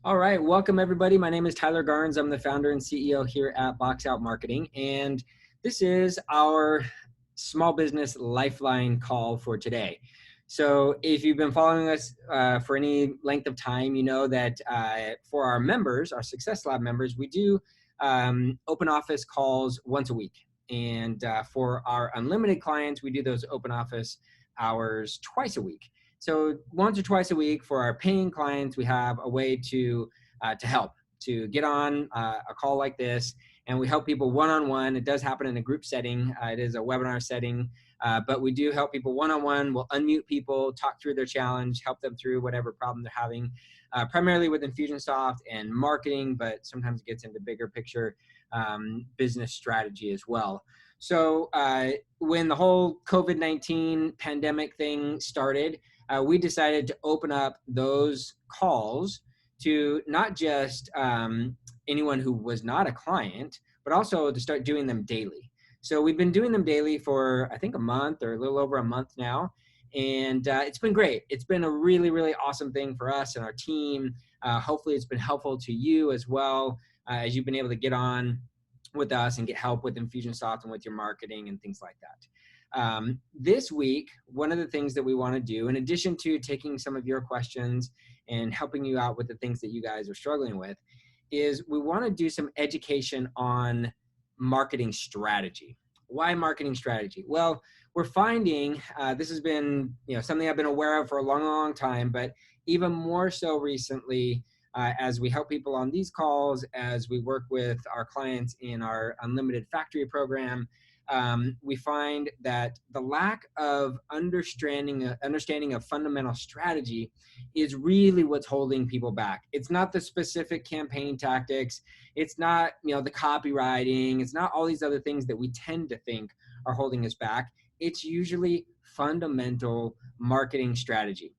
All right, welcome everybody. My name is Tyler Garns. I'm the founder and CEO here at Box Out Marketing, and this is our small business lifeline call for today. So if you've been following us for any length of time, you know that for our members, our Success Lab members, we do open office calls once a week. And for our unlimited clients, we do those open office hours twice a week. So once or twice a week for our paying clients, we have a way to help, to get on a call like this, and we help people one-on-one. It does happen in a group setting. It is a webinar setting, but we do help people one-on-one. We'll unmute people, talk through their challenge, help them through whatever problem they're having, primarily with Infusionsoft and marketing, but sometimes it gets into bigger picture business strategy as well. So when the whole COVID-19 pandemic thing started, we decided to open up those calls to not just anyone who was not a client, but also to start doing them daily. So we've been doing them daily for, I think, a month or a little over a month now. And it's been great. It's been a really, really awesome thing for us and our team. Hopefully it's been helpful to you as well, as you've been able to get on with us and get help with Infusionsoft and with your marketing and things like that. This week, one of the things that we want to do, in addition to taking some of your questions and helping you out with the things that you guys are struggling with, is we want to do some education on marketing strategy. Why marketing strategy? Well, we're finding this has been something I've been aware of for a long, long time, but even more so recently, as we help people on these calls, as we work with our clients in our Unlimited Factory program, we find that the lack of understanding of fundamental strategy is really what's holding people back. It's not the specific campaign tactics. It's not, the copywriting. It's not all these other things that we tend to think are holding us back. It's usually fundamental marketing strategy.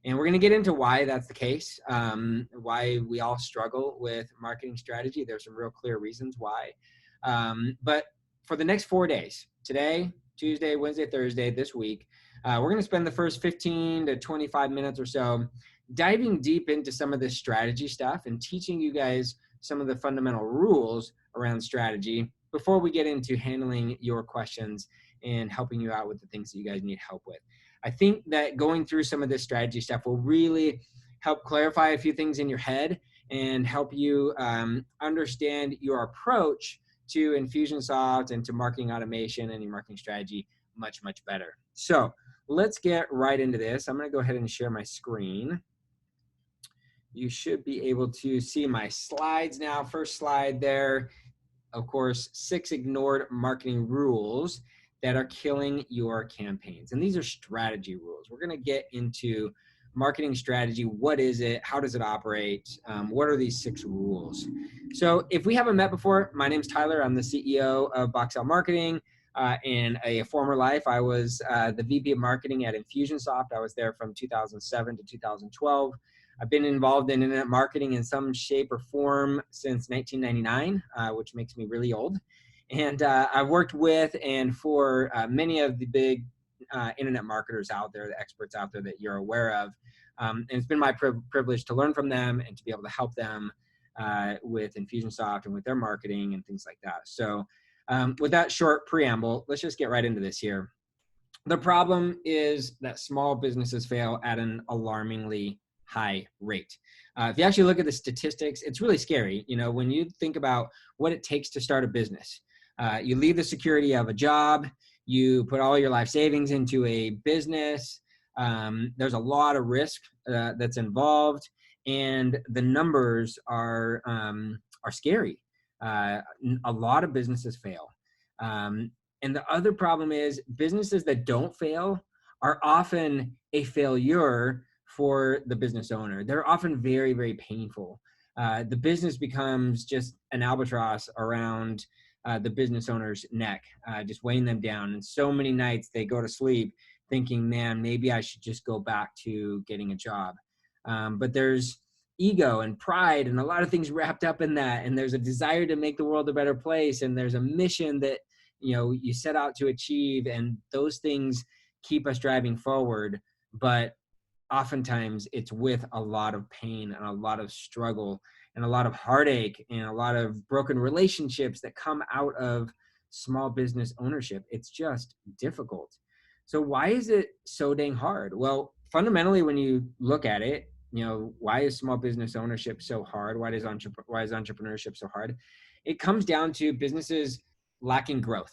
And we're going to get into why that's the case, why we all struggle with marketing strategy. There's some real clear reasons why. But for the next 4 days, today, Tuesday, Wednesday, Thursday, this week, we're going to spend the first 15 to 25 minutes or so diving deep into some of this strategy stuff and teaching you guys some of the fundamental rules around strategy before we get into handling your questions and helping you out with the things that you guys need help with. I think that going through some of this strategy stuff will really help clarify a few things in your head and help you understand your approach to Infusionsoft and to marketing automation and your marketing strategy much, much better. So let's get right into this. I'm going to go ahead and share my screen. You should be able to see my slides now. First slide there, of course, 6 ignored marketing rules that are killing your campaigns. And these are strategy rules. We're going to get into marketing strategy. What is it? How does it operate? What are these 6 rules? So if we haven't met before, my name's Tyler. I'm the CEO of Box Out Marketing. In a former life, I was the VP of Marketing at Infusionsoft. I was there from 2007 to 2012. I've been involved in internet marketing in some shape or form since 1999, which makes me really old. And I've worked with and for many of the big internet marketers out there, the experts out there that you're aware of. And it's been my privilege to learn from them and to be able to help them with Infusionsoft and with their marketing and things like that. So with that short preamble, let's just get right into this here. The problem is that small businesses fail at an alarmingly high rate. If you actually look at the statistics, it's really scary. When you think about what it takes to start a business, you leave the security of a job, you put all your life savings into a business. There's a lot of risk that's involved, and the numbers are scary. A lot of businesses fail. And the other problem is businesses that don't fail are often a failure for the business owner. They're often very, very painful. The business becomes just an albatross around the business owner's neck, just weighing them down. And so many nights they go to sleep thinking, man, maybe I should just go back to getting a job. But there's ego and pride and a lot of things wrapped up in that. And there's a desire to make the world a better place. And there's a mission that, you set out to achieve. And those things keep us driving forward. But oftentimes it's with a lot of pain and a lot of struggle and a lot of heartache and a lot of broken relationships that come out of small business ownership. It's just difficult. So why is it so dang hard? Well, fundamentally, when you look at it, why is small business ownership so hard? Why is entrepreneurship so hard? It comes down to businesses lacking growth.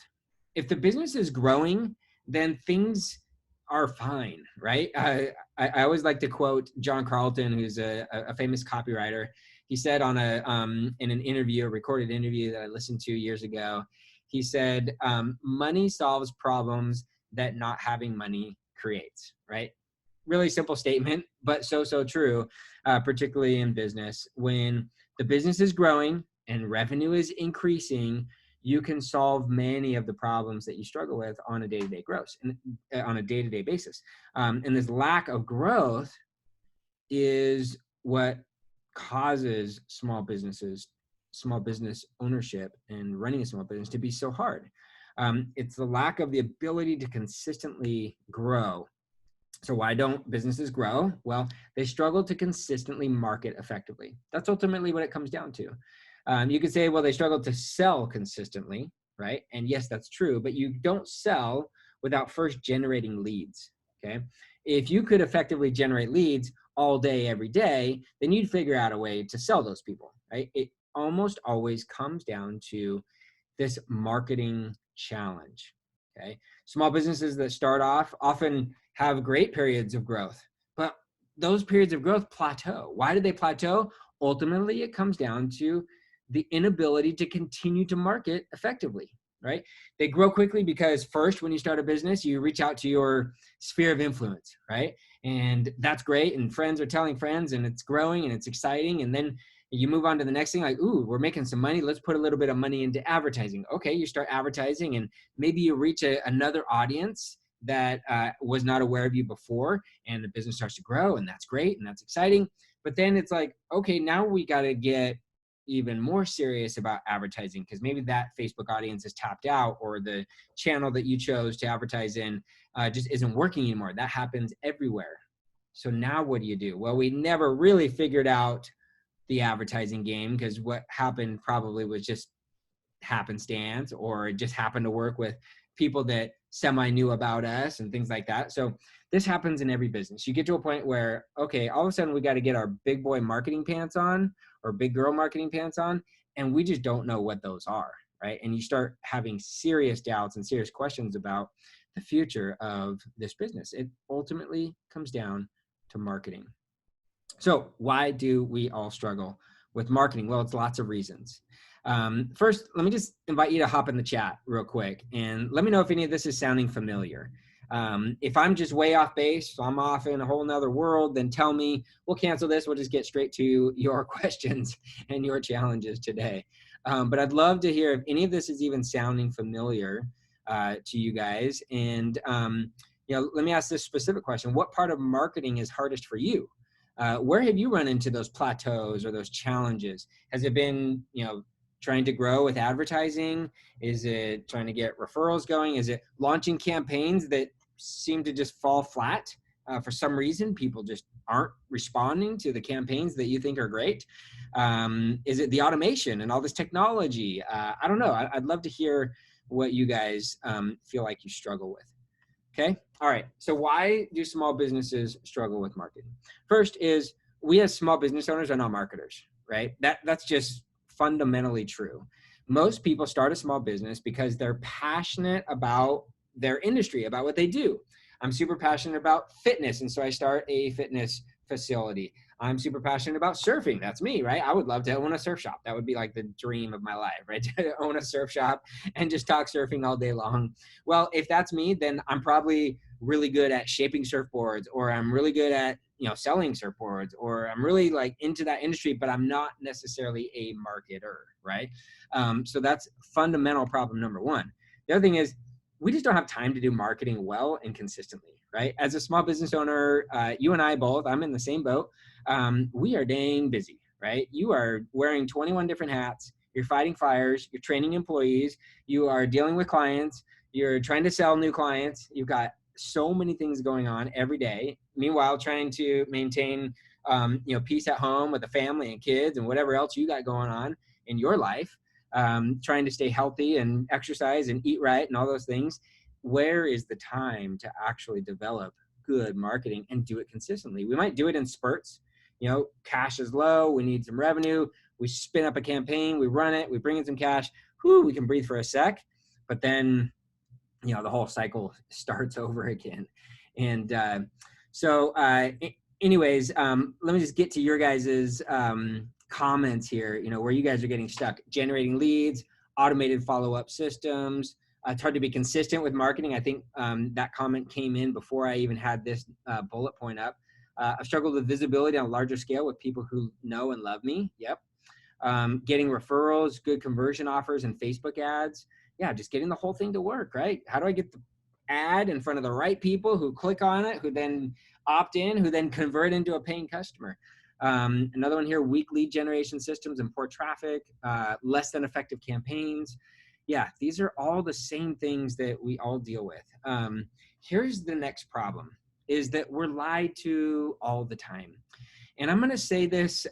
If the business is growing, then things are fine, right? I always like to quote John Carlton, who's a famous copywriter. He said on in an interview, a recorded interview that I listened to years ago, he said, money solves problems that not having money creates, right? Really simple statement, but so true, particularly in business. When the business is growing and revenue is increasing, you can solve many of the problems that you struggle with on a day-to-day growth and on a day-to-day basis. And this lack of growth is what causes small business ownership and running a small business to be so hard. It's the lack of the ability to consistently grow. So why don't businesses grow? Well, they struggle to consistently market effectively. That's ultimately what it comes down to. You could say, well, they struggle to sell consistently, right? And yes, that's true, but you don't sell without first generating leads, okay? If you could effectively generate leads all day, every day, then you'd figure out a way to sell those people, right? It almost always comes down to this marketing challenge, okay? Small businesses that start off often have great periods of growth, but those periods of growth plateau. Why do they plateau? Ultimately, it comes down to the inability to continue to market effectively, right? They grow quickly because first, when you start a business, you reach out to your sphere of influence, right? And that's great. And friends are telling friends and it's growing and it's exciting. And then you move on to the next thing, like, ooh, we're making some money. Let's put a little bit of money into advertising. Okay, you start advertising and maybe you reach another audience that was not aware of you before, and the business starts to grow, and that's great and that's exciting. But then it's like, okay, now we got to get even more serious about advertising because maybe that Facebook audience is tapped out, or the channel that you chose to advertise in just isn't working anymore. That happens everywhere. So now what do you do? Well, we never really figured out the advertising game because what happened probably was just happenstance, or it just happened to work with people that semi knew about us and things like that. So this happens in every business. You get to a point where, okay, all of a sudden we got to get our big boy marketing pants on or big girl marketing pants on, and we just don't know what those are, right? And you start having serious doubts and serious questions about the future of this business. It ultimately comes down to marketing. So why do we all struggle with marketing? Well, it's lots of reasons. First, let me just invite you to hop in the chat real quick and let me know if any of this is sounding familiar. If I'm just way off base, so I'm off in a whole nother world, then tell me. We'll cancel this. We'll just get straight to your questions and your challenges today. But I'd love to hear if any of this is even sounding familiar to you guys. And let me ask this specific question. What part of marketing is hardest for you? Where have you run into those plateaus or those challenges? Has it been, trying to grow with advertising? Is it trying to get referrals going? Is it launching campaigns that seem to just fall flat for some reason? People just aren't responding to the campaigns that you think are great. Is it the automation and all this technology? I don't know. I'd love to hear what you guys feel like you struggle with. Okay. All right. So why do small businesses struggle with marketing? First is we as small business owners are not marketers, right? That's just fundamentally true. Most people start a small business because they're passionate about their industry, about what they do. I'm super passionate about fitness, and so I start a fitness facility. I'm super passionate about surfing. That's me, right? I would love to own a surf shop. That would be like the dream of my life, right? To own a surf shop and just talk surfing all day long. Well, if that's me, then I'm probably really good at shaping surfboards, or I'm really good at, selling surfboards, or I'm really like into that industry, but I'm not necessarily a marketer, right? So that's fundamental problem number one. The other thing is we just don't have time to do marketing well and consistently, right? As a small business owner, you and I both, I'm in the same boat. We are dang busy, right? You are wearing 21 different hats. You're fighting fires. You're training employees. You are dealing with clients. You're trying to sell new clients. You've got so many things going on every day. meanwhile trying to maintain, peace at home with the family and kids and whatever else you got going on in your life, trying to stay healthy and exercise and eat right and all those things. Where is the time to actually develop good marketing and do it consistently? We might do it in spurts. Cash is low, we need some revenue, we spin up a campaign, we run it, we bring in some cash, we can breathe for a sec, but then the whole cycle starts over again. And anyways, let me just get to your guys's comments here, where you guys are getting stuck. Generating leads, automated follow-up systems. It's hard to be consistent with marketing. I think that comment came in before I even had this bullet point up. I've struggled with visibility on a larger scale with people who know and love me. Yep. Getting referrals, good conversion offers, and Facebook ads. Yeah, just getting the whole thing to work, right? How do I get the ad in front of the right people who click on it, who then opt in, who then convert into a paying customer? Another one here, weak lead generation systems and poor traffic, less than effective campaigns. Yeah, these are all the same things that we all deal with. Here's the next problem, is that we're lied to all the time. And I'm going to say this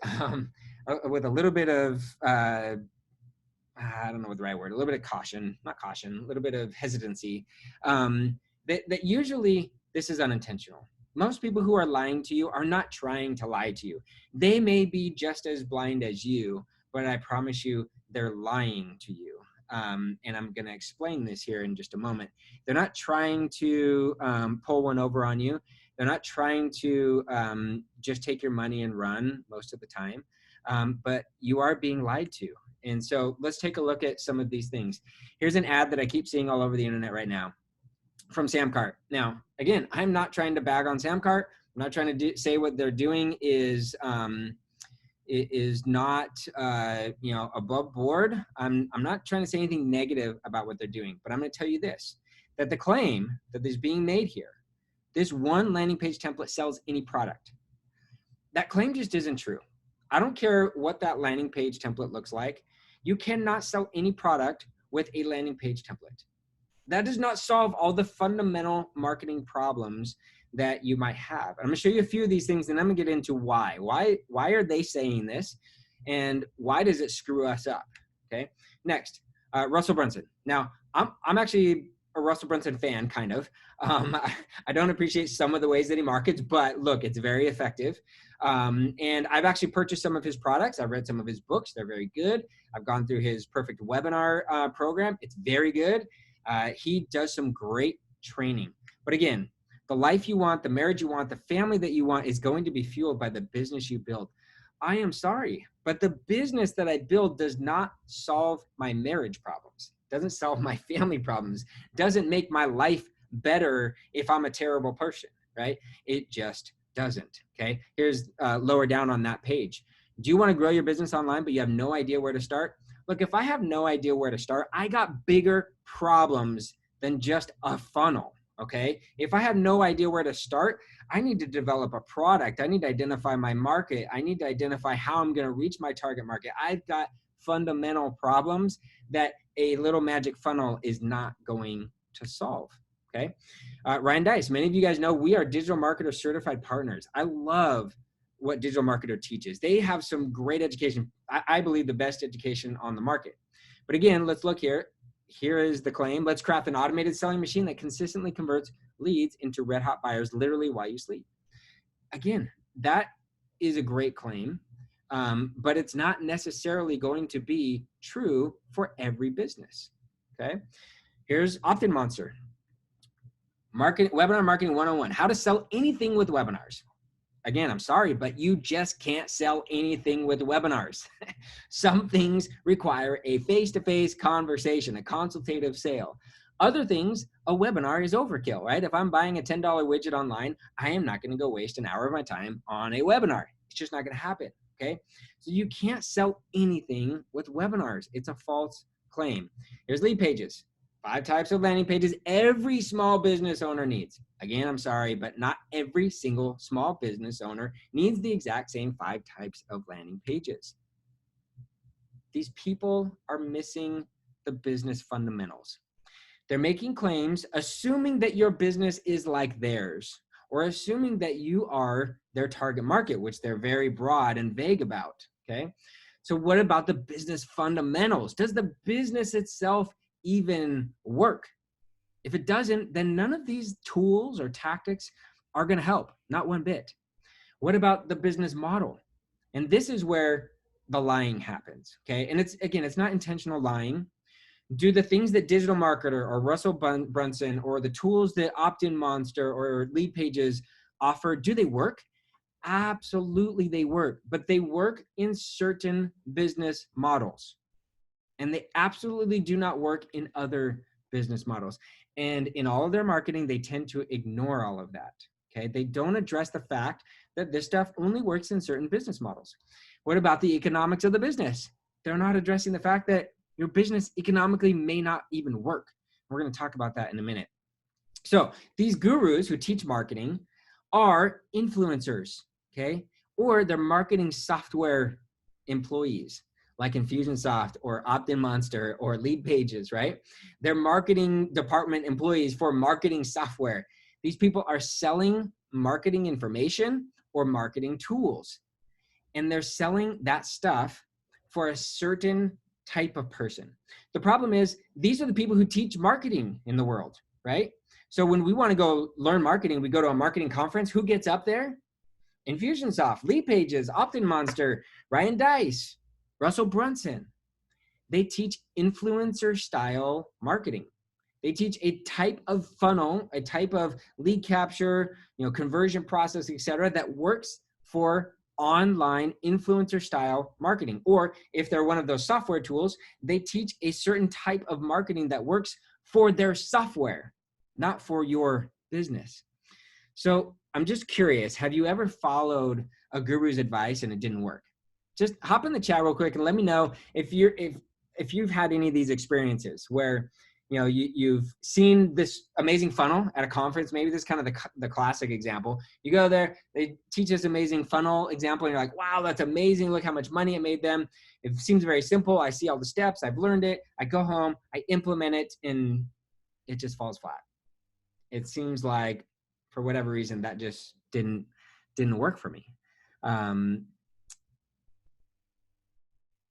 with a little bit of, I don't know what the right word, a little bit of caution, not caution, a little bit of hesitancy, that usually this is unintentional. Most people who are lying to you are not trying to lie to you. They may be just as blind as you, but I promise you they're lying to you. And I'm going to explain this here in just a moment. They're not trying to pull one over on you. They're not trying to just take your money and run most of the time, but you are being lied to. And so let's take a look at some of these things. Here's an ad that I keep seeing all over the internet right now from Samcart. Now, again, I'm not trying to bag on Samcart. I'm not trying to say what they're doing is not above board. I'm not trying to say anything negative about what they're doing, but I'm going to tell you this, that the claim that is being made here, this one landing page template sells any product. That claim just isn't true. I don't care what that landing page template looks like. You cannot sell any product with a landing page template. That does not solve all the fundamental marketing problems that you might have. I'm going to show you a few of these things, and I'm going to get into why. Why are they saying this, and why does it screw us up? Okay. Next, Russell Brunson. Now, I'm actually a Russell Brunson fan, kind of. I don't appreciate some of the ways that he markets, but look, it's very effective. And I've actually purchased some of his products. I've read some of his books. They're very good. I've gone through his perfect webinar program. It's very good. He does some great training. But again, the life you want, the marriage you want, the family that you want is going to be fueled by the business you build. I am sorry, but the business that I build does not solve my marriage problems, doesn't solve my family problems, doesn't make my life better if I'm a terrible person, right? It just doesn't, okay? Here's lower down on that page. Do you want to grow your business online, but you have no idea where to start? Look, if I have no idea where to start, I got bigger problems than just a funnel, okay? If I have no idea where to start, I need to develop a product. I need to identify my market. I need to identify how I'm going to reach my target market. I've got fundamental problems that a little magic funnel is not going to solve, okay? Ryan Dice, many of you guys know we are digital marketer certified partners. I love what Digital Marketer teaches. They have some great education. I believe the best education on the market. But again, let's look here. Here is the claim. Let's craft an automated selling machine that consistently converts leads into red hot buyers literally while you sleep. Again, that is a great claim, but it's not necessarily going to be true for every business, okay? Here's Opt-in Monster. Webinar Marketing 101, how to sell anything with webinars. Again, I'm sorry, but you just can't sell anything with webinars. Some things require a face-to-face conversation, a consultative sale. Other things, a webinar is overkill, right? If I'm buying a $10 widget online, I am not going to go waste an hour of my time on a webinar. It's just not going to happen, okay? So you can't sell anything with webinars. It's a false claim. Here's lead pages. 5 types of landing pages every small business owner needs. Again, I'm sorry, but not every single small business owner needs the exact same 5 types of landing pages. These people are missing the business fundamentals. They're making claims assuming that your business is like theirs, or assuming that you are their target market, which they're very broad and vague about, okay? So what about the business fundamentals? Does the business itself even work? If it doesn't, then none of these tools or tactics are going to help, not one bit. What about the business model? And this is where the lying happens, okay? And it's not intentional lying. Do the things that Digital Marketer or Russell Brunson or the tools that Opt-in Monster or Lead Pages offer, do they work? Absolutely they work, but they work in certain business models. And they absolutely do not work in other business models. And in all of their marketing, they tend to ignore all of that. Okay. They don't address the fact that this stuff only works in certain business models. What about the economics of the business? They're not addressing the fact that your business economically may not even work. We're going to talk about that in a minute. So these gurus who teach marketing are influencers, okay? Or they're marketing software employees like Infusionsoft or Opt-in Monster or Lead Pages, right? They're marketing department employees for marketing software. These people are selling marketing information or marketing tools, and they're selling that stuff for a certain type of person. The problem is these are the people who teach marketing in the world, right? So when we want to go learn marketing, we go to a marketing conference. Who gets up there? Infusionsoft, Lead Pages, Opt-in Monster, Ryan Deiss, Russell Brunson. They teach influencer style marketing. They teach a type of funnel, a type of lead capture, conversion process, et cetera, that works for online influencer style marketing. Or if they're one of those software tools, they teach a certain type of marketing that works for their software, not for your business. So I'm just curious, have you ever followed a guru's advice and it didn't work? Just hop in the chat real quick and let me know if you've had any of these experiences where you've seen this amazing funnel at a conference. Maybe this is kind of the classic example. You go there, they teach this amazing funnel example, and you're like, wow, that's amazing. Look how much money it made them. It seems very simple. I see all the steps. I've learned it. I go home, I implement it, and it just falls flat. It seems like for whatever reason that just didn't work for me.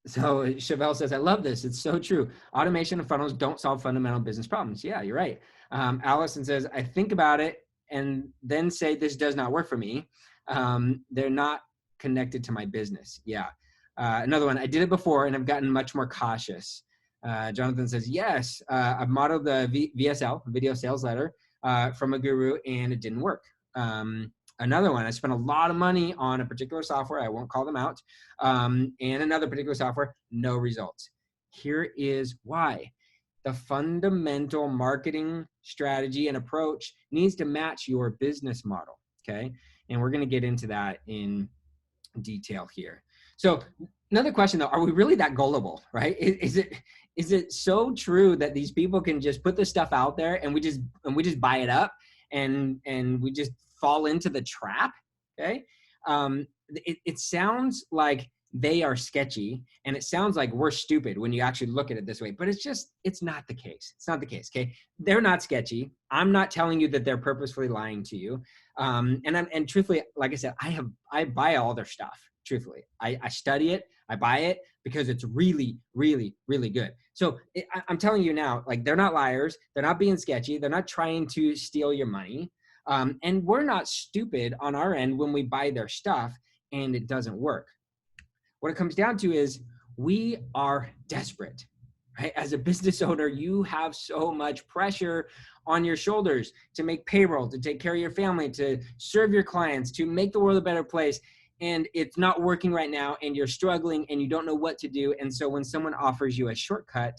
So Chevelle says, I love this. It's so true. Automation and funnels don't solve fundamental business problems. Yeah, you're right. Allison says, I think about it and then say this does not work for me. They're not connected to my business. Yeah. Another one, I did it before and I've gotten much more cautious. Jonathan says, yes, I've modeled the VSL, video sales letter, from a guru and it didn't work. Another one, I spent a lot of money on a particular software. I won't call them out. And another particular software, no results. Here is why. The fundamental marketing strategy and approach needs to match your business model, okay? And we're going to get into that in detail here. So another question though, are we really that gullible, right? Is it so true that these people can just put this stuff out there and we just buy it up and we just fall into the trap? Okay. It sounds like they are sketchy and it sounds like we're stupid when you actually look at it this way, but it's not the case. It's not the case. Okay. They're not sketchy. I'm not telling you that they're purposefully lying to you. And truthfully, like I said, I buy all their stuff. Truthfully, I study it, I buy it because it's really, really, really good. So I'm telling you now, like they're not liars. They're not being sketchy. They're not trying to steal your money. And we're not stupid on our end when we buy their stuff and it doesn't work. What it comes down to is we are desperate, right? As a business owner, you have so much pressure on your shoulders to make payroll, to take care of your family, to serve your clients, to make the world a better place. And it's not working right now and you're struggling and you don't know what to do. And so when someone offers you a shortcut,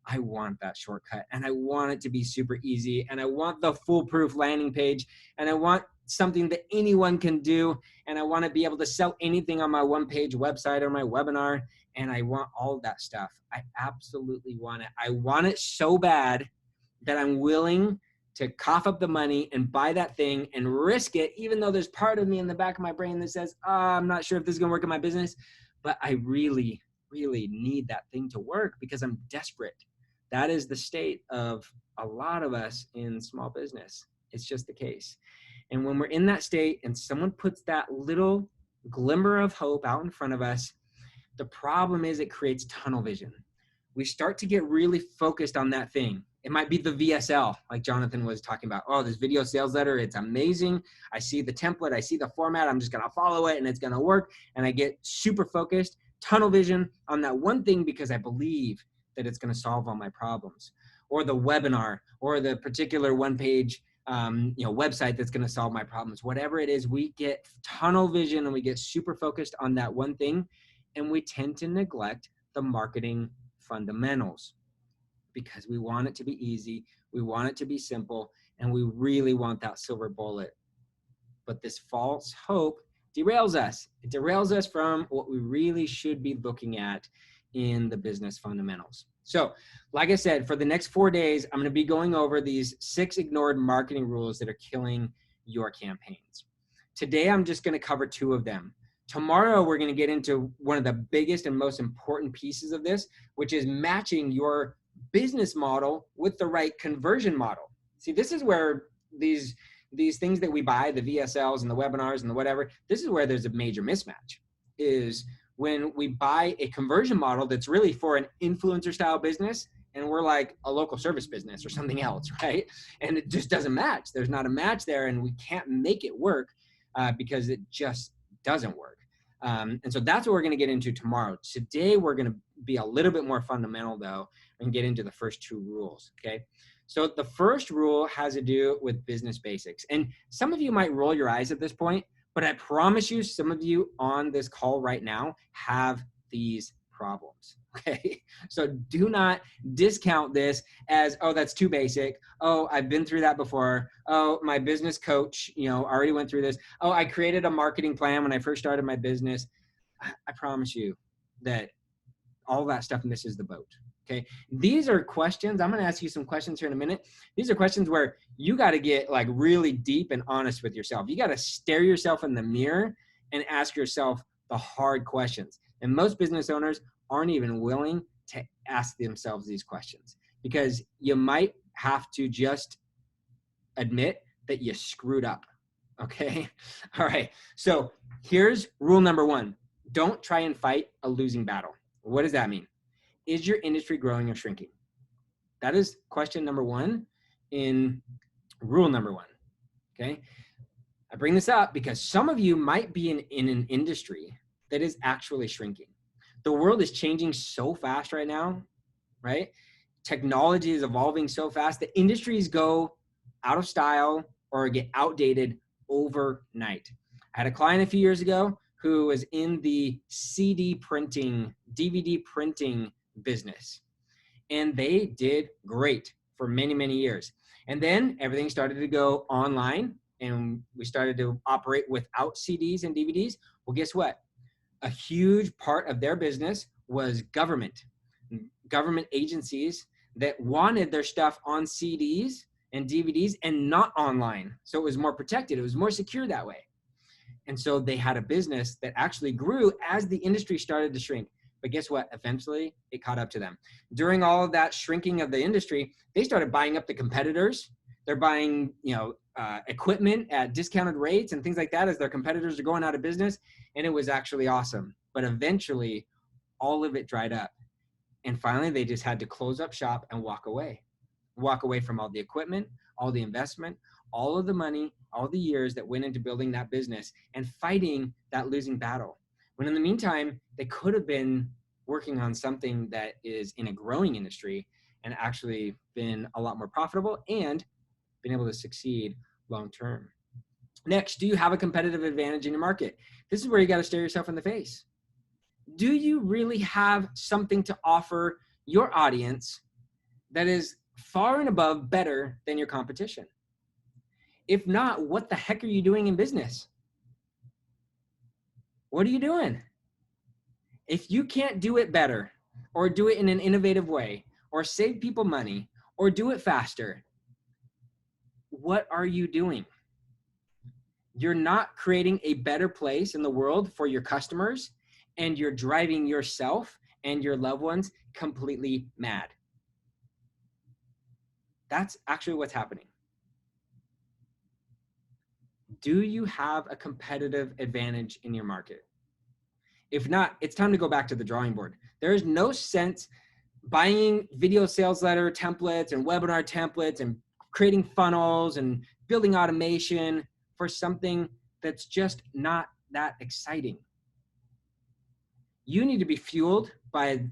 I want that shortcut and I want it to be super easy and I want the foolproof landing page and I want something that anyone can do and I want to be able to sell anything on my one-page website or my webinar and I want all of that stuff. I absolutely want it. I want it so bad that I'm willing to cough up the money and buy that thing and risk it, even though there's part of me in the back of my brain that says, I'm not sure if this is going to work in my business, but I really, really need that thing to work because I'm desperate. That is the state of a lot of us in small business. It's just the case. And when we're in that state and someone puts that little glimmer of hope out in front of us, the problem is it creates tunnel vision. We start to get really focused on that thing. It might be the VSL, like Jonathan was talking about. Oh, this video sales letter, it's amazing. I see the template, I see the format, I'm just gonna follow it and it's gonna work. And I get super focused, tunnel vision on that one thing because I believe that it's gonna solve all my problems. Or the webinar, or the particular one-page website that's gonna solve my problems. Whatever it is, we get tunnel vision and we get super focused on that one thing, and we tend to neglect the marketing fundamentals because we want it to be easy, we want it to be simple, and we really want that silver bullet. But this false hope derails us. It derails us from what we really should be looking at in the business fundamentals. So, like I said, for the next 4 days, I'm going to be going over these 6 ignored marketing rules that are killing your campaigns. Today, I'm just going to cover 2 of them. Tomorrow, we're going to get into one of the biggest and most important pieces of this, which is matching your business model with the right conversion model. See, this is where these things that we buy, the VSLs and the webinars and the whatever, this is where there's a major mismatch, is when we buy a conversion model that's really for an influencer style business and we're like a local service business or something else, right? And it just doesn't match. There's not a match there and we can't make it work because it just doesn't work. And so that's what we're going to get into tomorrow. Today, we're going to be a little bit more fundamental though and get into the first 2 rules, okay? So the first rule has to do with business basics. And some of you might roll your eyes at this point, but I promise you, some of you on this call right now have these problems, okay? So do not discount this as, oh, that's too basic. Oh, I've been through that before. Oh, my business coach, already went through this. Oh, I created a marketing plan when I first started my business. I promise you that all that stuff misses the boat. Okay, these are questions. I'm going to ask you some questions here in a minute. These are questions where you got to get like really deep and honest with yourself. You got to stare yourself in the mirror and ask yourself the hard questions. And most business owners aren't even willing to ask themselves these questions because you might have to just admit that you screwed up. Okay. All right. So here's rule number 1. Don't try and fight a losing battle. What does that mean? Is your industry growing or shrinking? That is question number 1 in rule number 1, okay? I bring this up because some of you might be in an industry that is actually shrinking. The world is changing so fast right now, right? Technology is evolving so fast. The industries go out of style or get outdated overnight. I had a client a few years ago who was in the CD printing, DVD printing business. And they did great for many, many years. And then everything started to go online and we started to operate without CDs and DVDs. Well, guess what? A huge part of their business was government agencies that wanted their stuff on CDs and DVDs and not online. So it was more protected. It was more secure that way. And so they had a business that actually grew as the industry started to shrink. But guess what? Eventually, it caught up to them. During all of that shrinking of the industry, they started buying up the competitors. They're buying, equipment at discounted rates and things like that as their competitors are going out of business. And it was actually awesome. But eventually, all of it dried up. And finally, they just had to close up shop and walk away from all the equipment, all the investment, all of the money, all the years that went into building that business and fighting that losing battle. When in the meantime, they could have been working on something that is in a growing industry and actually been a lot more profitable and been able to succeed long-term. Next, do you have a competitive advantage in your market? This is where you got to stare yourself in the face. Do you really have something to offer your audience that is far and above better than your competition? If not, what the heck are you doing in business? What are you doing? If you can't do it better or do it in an innovative way or save people money or do it faster, what are you doing? You're not creating a better place in the world for your customers and you're driving yourself and your loved ones completely mad. That's actually what's happening. Do you have a competitive advantage in your market? If not, it's time to go back to the drawing board. There is no sense buying video sales letter templates and webinar templates and creating funnels and building automation for something that's just not that exciting. You need to be fueled by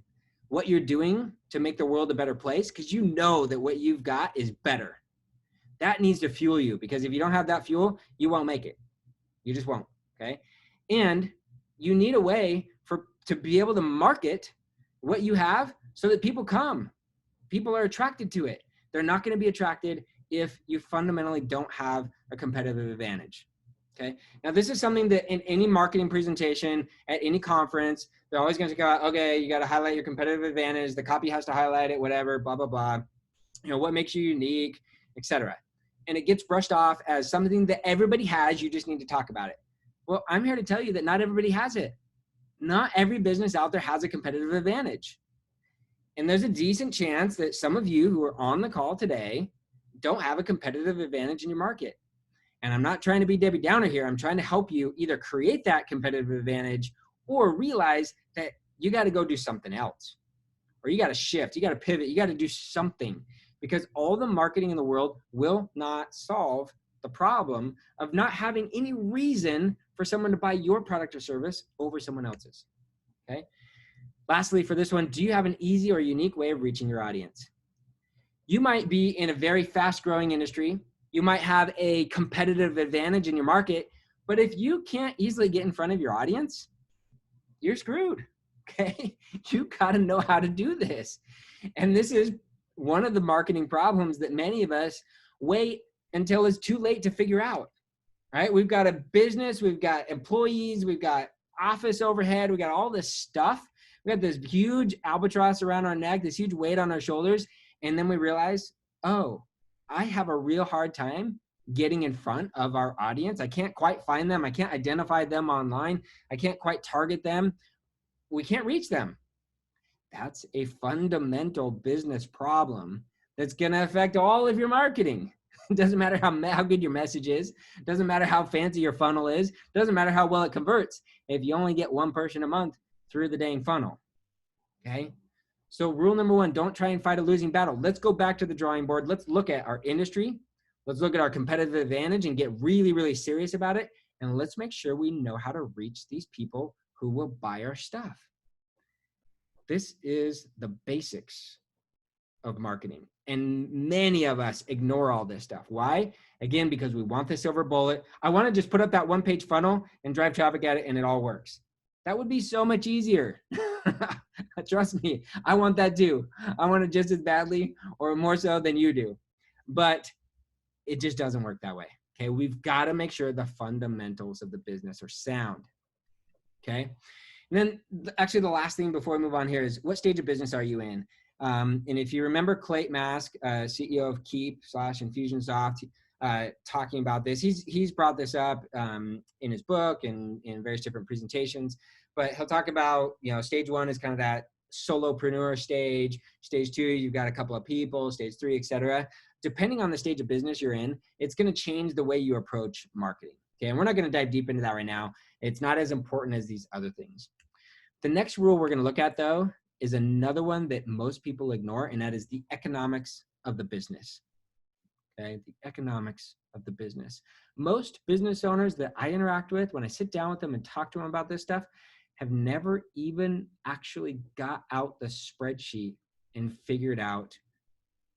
what you're doing to make the world a better place, because you know that what you've got is better. That needs to fuel you, because if you don't have that fuel, you won't make it. You just won't, okay? And you need a way to be able to market what you have so that people come. People are attracted to it. They're not going to be attracted if you fundamentally don't have a competitive advantage. Okay. Now, this is something that in any marketing presentation at any conference, they're always going to go, okay, you got to highlight your competitive advantage. The copy has to highlight it, whatever, blah, blah, blah. You know, what makes you unique, etc. And it gets brushed off as something that everybody has. You just need to talk about it. Well, I'm here to tell you that not everybody has it. Not every business out there has a competitive advantage. And there's a decent chance that some of you who are on the call today don't have a competitive advantage in your market. And I'm not trying to be Debbie Downer here. I'm trying to help you either create that competitive advantage or realize that you got to go do something else, or you got to shift, you got to pivot, you got to do something, because all the marketing in the world will not solve the problem of not having any reason for someone to buy your product or service over someone else's. Okay. Lastly, for this one, do you have an easy or unique way of reaching your audience? You might be in a very fast growing industry. You might have a competitive advantage in your market, but if you can't easily get in front of your audience, you're screwed, okay? You gotta know how to do this. And this is one of the marketing problems that many of us wait until it's too late to figure out, right? We've got a business, we've got employees, we've got office overhead, we got all this stuff. We got this huge albatross around our neck, this huge weight on our shoulders. And then we realize, oh, I have a real hard time getting in front of our audience. I can't quite find them. I can't identify them online. I can't quite target them. We can't reach them. That's a fundamental business problem that's going to affect all of your marketing. It doesn't matter how good your message is. It doesn't matter how fancy your funnel is. It doesn't matter how well it converts if you only get one person a month through the dang funnel. Okay. So rule number one, don't try and fight a losing battle. Let's go back to the drawing board. Let's look at our industry. Let's look at our competitive advantage and get really, really serious about it. And let's make sure we know how to reach these people who will buy our stuff. This is the basics of marketing. And many of us ignore all this stuff. Why? Again, because we want the silver bullet. I want to just put up that one-page funnel and drive traffic at it and it all works. That would be so much easier. Trust me, I want that too. I want it just as badly or more so than you do. But it just doesn't work that way. Okay, we've got to make sure the fundamentals of the business are sound. Okay, and then actually the last thing before we move on here is, what stage of business are you in? And if you remember Clayton Mask, CEO of Keap / Infusionsoft, talking about this, he's brought this up in his book and in various different presentations. But he'll talk about, stage one is kind of that solopreneur stage. Stage two, you've got a couple of people. Stage three, etc. Depending on the stage of business you're in, it's going to change the way you approach marketing. Okay, and we're not going to dive deep into that right now. It's not as important as these other things. The next rule we're going to look at, though, is another one that most people ignore, and that is the economics of the business. Okay, the economics of the business. Most business owners that I interact with, when I sit down with them and talk to them about this stuff, have never even actually got out the spreadsheet and figured out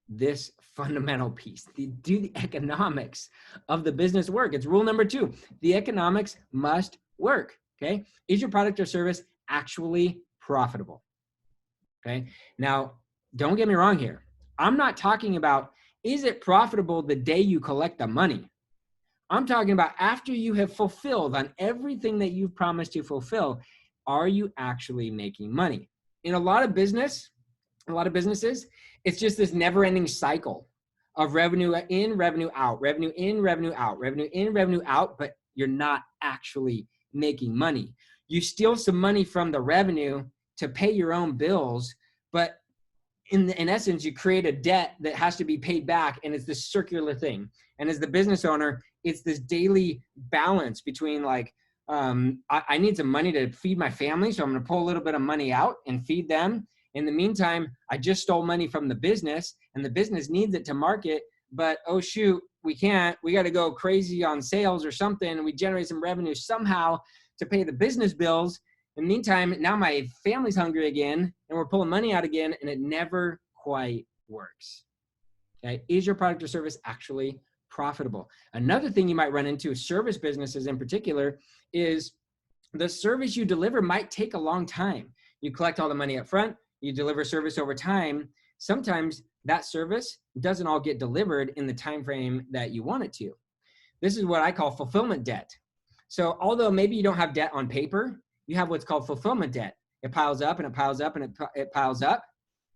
this fundamental piece. Do the economics of the business work? It's rule number 2. The economics must work, okay? Is your product or service actually profitable? Okay, now don't get me wrong here. I'm not talking about, is it profitable the day you collect the money? I'm talking about after you have fulfilled on everything that you've promised to fulfill, are you actually making money? In a lot of businesses, it's just this never-ending cycle of revenue in, revenue out, revenue in, revenue out, revenue in, revenue out, but you're not actually making money. You steal some money from the revenue to pay your own bills, but in essence, you create a debt that has to be paid back, and it's this circular thing. And as the business owner, it's this daily balance between like, I need some money to feed my family, so I'm going to pull a little bit of money out and feed them. In the meantime, I just stole money from the business, and the business needs it to market, but oh shoot, we can't. We got to go crazy on sales or something. We generate some revenue somehow to pay the business bills. In the meantime, now my family's hungry again, and we're pulling money out again, and it never quite works. Okay, is your product or service actually profitable? Another thing you might run into, service businesses in particular, is the service you deliver might take a long time. You collect all the money up front, you deliver service over time. Sometimes that service doesn't all get delivered in the time frame that you want it to. This is what I call fulfillment debt. So although maybe you don't have debt on paper, you have what's called fulfillment debt. It piles up and it piles up and it piles up,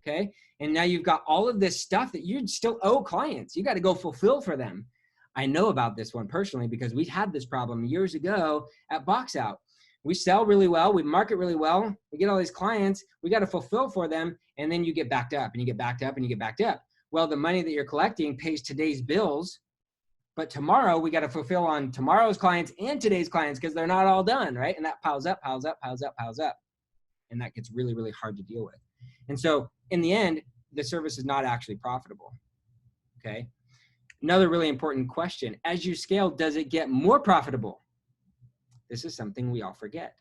okay? And now you've got all of this stuff that you still owe clients. You got to go fulfill for them. I know about this one personally because we had this problem years ago at Box Out. We sell really well, we market really well, we get all these clients, we got to fulfill for them, and then you get backed up and you get backed up and you get backed up. Well, the money that you're collecting pays today's bills, but tomorrow we got to fulfill on tomorrow's clients and today's clients because they're not all done, right? And that piles up, piles up, piles up, piles up. And that gets really, really hard to deal with. And so in the end, the service is not actually profitable, okay? Another really important question, as you scale, does it get more profitable? This is something we all forget.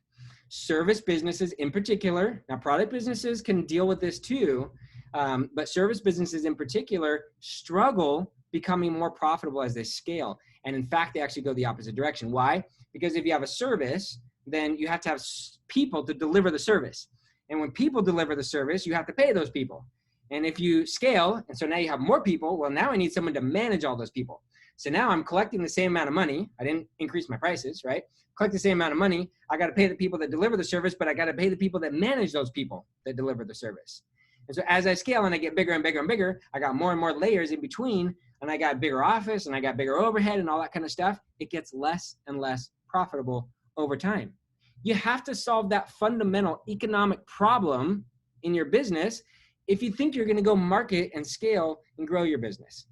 Service businesses in particular, now product businesses can deal with this too, but service businesses in particular struggle becoming more profitable as they scale. And in fact, they actually go the opposite direction. Why? Because if you have a service, then you have to have people to deliver the service. And when people deliver the service, you have to pay those people. And if you scale, and so now you have more people, well, now I need someone to manage all those people. So now I'm collecting the same amount of money. I didn't increase my prices, right? Collect the same amount of money. I got to pay the people that deliver the service, but I got to pay the people that manage those people that deliver the service. And so as I scale and I get bigger and bigger and bigger, I got more and more layers in between, and I got bigger office and I got bigger overhead and all that kind of stuff. It gets less and less profitable over time. You have to solve that fundamental economic problem in your business if you think you're going to go market and scale and grow your business.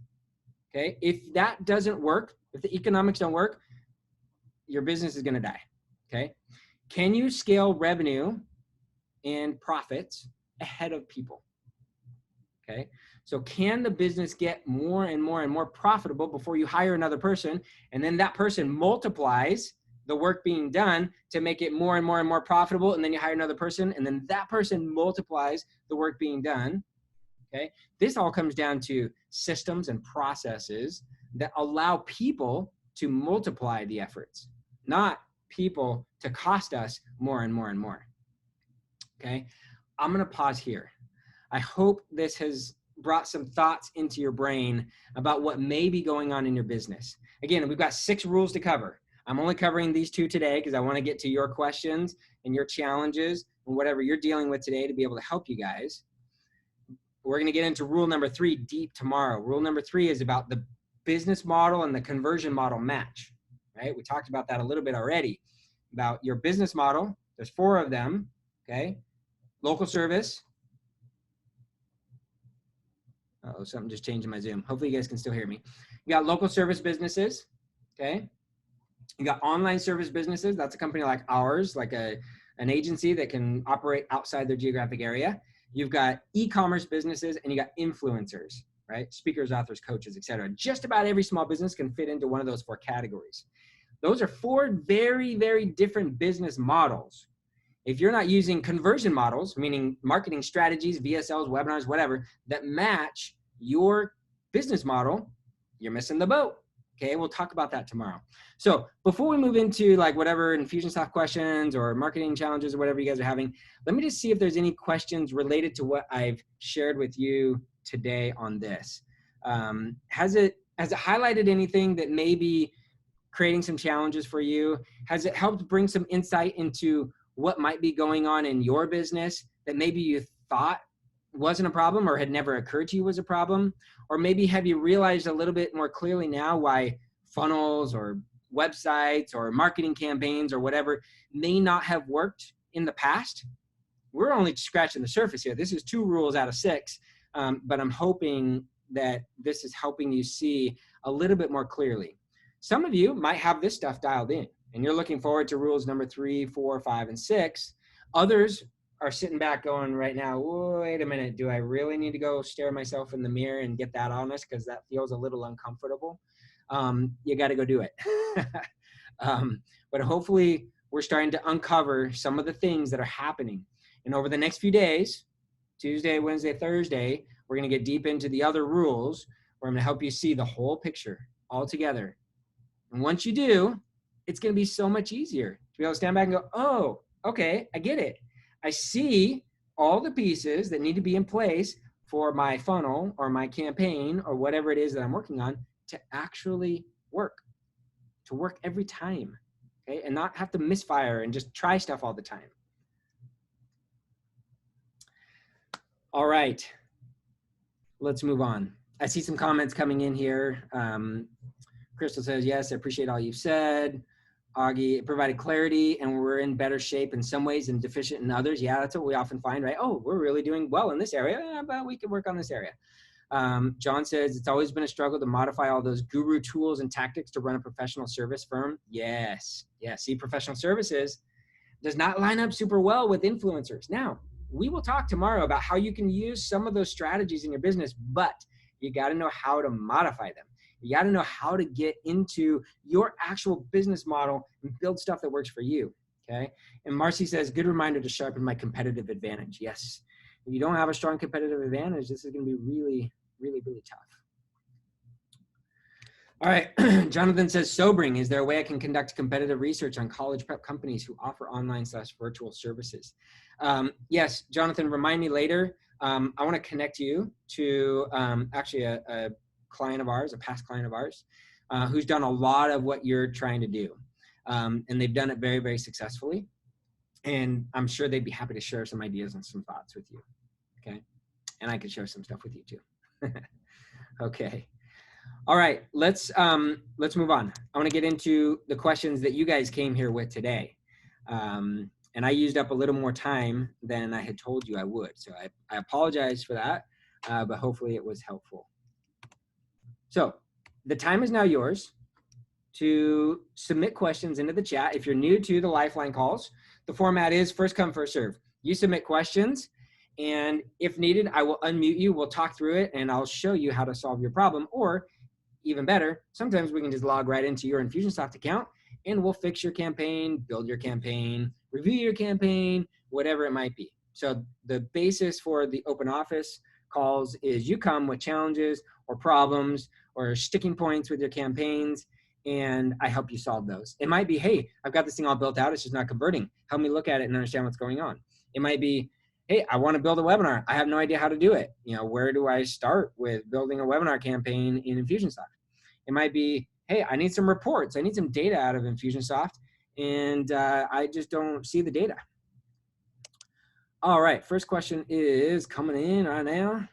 Okay, if that doesn't work, if the economics don't work, your business is going to die. Okay, can you scale revenue and profits ahead of people? Okay, so can the business get more and more and more profitable before you hire another person, and then that person multiplies the work being done to make it more and more and more profitable, and then you hire another person, and then that person multiplies the work being done. Okay, this all comes down to systems and processes that allow people to multiply the efforts, not people to cost us more and more and more. Okay, I'm going to pause here. I hope this has brought some thoughts into your brain about what may be going on in your business. Again, we've got 6 rules to cover. I'm only covering these 2 today because I want to get to your questions and your challenges and whatever you're dealing with today to be able to help you guys. We're going to get into rule number 3 deep tomorrow. Rule number 3 is about the business model and the conversion model match, right? We talked about that a little bit already, about your business model. There's 4 of them, okay? Local service. Uh-oh, something just changed in my Zoom. Hopefully you guys can still hear me. You got local service businesses, okay? You got online service businesses. That's a company like ours, like an agency that can operate outside their geographic area. You've got e-commerce businesses, and you got influencers, right? Speakers, authors, coaches, etc. Just about every small business can fit into one of those 4 categories. Those are 4 very, very different business models. If you're not using conversion models, meaning marketing strategies, VSLs, webinars, whatever, that match your business model, you're missing the boat. Okay, we'll talk about that tomorrow. So before we move into like whatever Infusionsoft questions or marketing challenges or whatever you guys are having, let me just see if there's any questions related to what I've shared with you today on this. Has it highlighted anything that may be creating some challenges for you? Has it helped bring some insight into what might be going on in your business that maybe you thought wasn't a problem or had never occurred to you was a problem? Or maybe have you realized a little bit more clearly now why funnels or websites or marketing campaigns or whatever may not have worked in the past? We're only scratching the surface here. This is 2 rules out of 6. but I'm hoping that this is helping you see a little bit more clearly. Some of you might have this stuff dialed in and you're looking forward to rules number 3, 4, 5, and 6. Others are sitting back going right now, wait a minute, do I really need to go stare myself in the mirror and get that honest? Because that feels a little uncomfortable. You got to go do it. But hopefully we're starting to uncover some of the things that are happening. And over the next few days, Tuesday, Wednesday, Thursday, we're going to get deep into the other rules where I'm going to help you see the whole picture all together. And once you do, it's going to be so much easier to be able to stand back and go, oh, okay, I get it. I see all the pieces that need to be in place for my funnel or my campaign or whatever it is that I'm working on to actually work, to work every time, okay? And not have to misfire and just try stuff all the time. All right, let's move on. I see some comments coming in here. Crystal says, yes, I appreciate all you've said. Augie, it provided clarity and we're in better shape in some ways and deficient in others. Yeah, that's what we often find, right? Oh, we're really doing well in this area, but we could work on this area. John says, it's always been a struggle to modify all those guru tools and tactics to run a professional service firm. Yes. Yeah, see, professional services does not line up super well with influencers. Now, we will talk tomorrow about how you can use some of those strategies in your business, but you got to know how to modify them. You got to know how to get into your actual business model and build stuff that works for you, okay? And Marcy says, good reminder to sharpen my competitive advantage. Yes, if you don't have a strong competitive advantage, this is going to be really, really, really tough. All right, Jonathan says, sobering. Is there a way I can conduct competitive research on college prep companies who offer online/virtual services? Yes, Jonathan, remind me later. I want to connect you to actually a client of ours, a past client of ours, who's done a lot of what you're trying to do. And they've done it very, very successfully. And I'm sure they'd be happy to share some ideas and some thoughts with you, okay? And I could share some stuff with you too. Okay. All right, let's move on. I want to get into the questions that you guys came here with today. And I used up a little more time than I had told you I would. So I apologize for that, but hopefully it was helpful. So the time is now yours to submit questions into the chat. If you're new to the Lifeline calls, the format is first come, first serve. You submit questions, and if needed, I will unmute you. We'll talk through it, and I'll show you how to solve your problem. Or even better, sometimes we can just log right into your Infusionsoft account, and we'll fix your campaign, build your campaign, review your campaign, whatever it might be. So the basis for the open office calls is you come with challenges or problems or sticking points with your campaigns, and I help you solve those. It might be, hey, I've got this thing all built out, it's just not converting. Help me look at it and understand what's going on. It might be, hey, I want to build a webinar. I have no idea how to do it. You know, where do I start with building a webinar campaign in Infusionsoft? It might be, hey, I need some reports. I need some data out of Infusionsoft, and I just don't see the data. All right, first question is coming in right now.